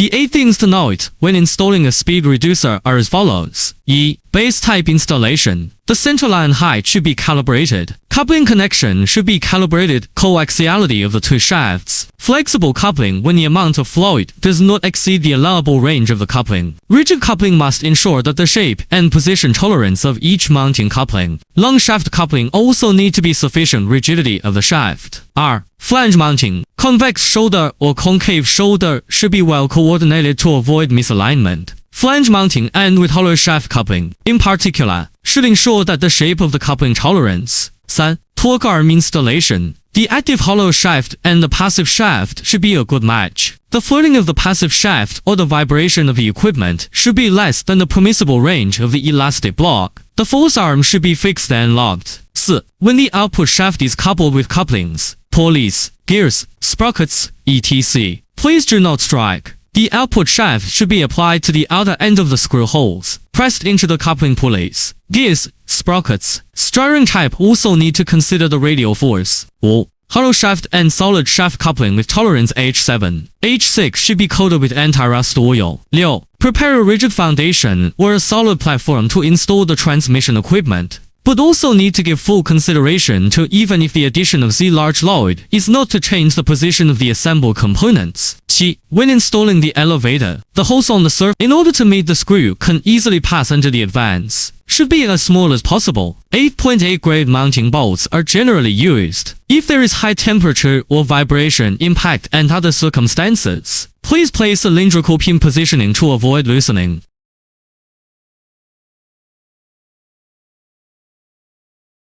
The 8 things to note when installing a speed reducer are as follows. Base type installation. The centerline height should be calibrated. Coupling connection should be calibrated. Coaxiality of the two shafts. Flexible coupling when the amount of fluid does not exceed the allowable range of the coupling. Rigid coupling must ensure that the shape and position tolerance of each mounting coupling. Long shaft coupling also need to be sufficient rigidity of the shaft. Flange mounting. Convex shoulder or concave shoulder should be well coordinated to avoid misalignment. Flange mounting and with hollow shaft coupling, in particular, should ensure that the shape of the coupling tolerance. 3. Torque arm installation. The active hollow shaft and the passive shaft should be a good match. The floating of the passive shaft or the vibration of the equipment should be less than the permissible range of the elastic block. The force arm should be fixed and locked. 4. When the output shaft is coupled with couplings, pulleys, gears, sprockets, etc., please do not strike. The output shaft should be applied to the outer end of the screw holes, pressed into the coupling pulleys, gears, sprockets. Steering type also need to consider the radial force. 5. Hollow shaft and solid shaft coupling with tolerance H7. H6 should be coated with anti-rust oil. 6. Prepare a rigid foundation or a solid platform to install the transmission equipment, but also need to give full consideration to even if the addition of Z-large load is not to change the position of the assembled components. 7. When installing the elevator, the holes on the surface, in order to meet the screw can easily pass under the advance, should be as small as possible. 8.8 grade mounting bolts are generally used. If there is high temperature or vibration impact and other circumstances, please place cylindrical pin positioning to avoid loosening.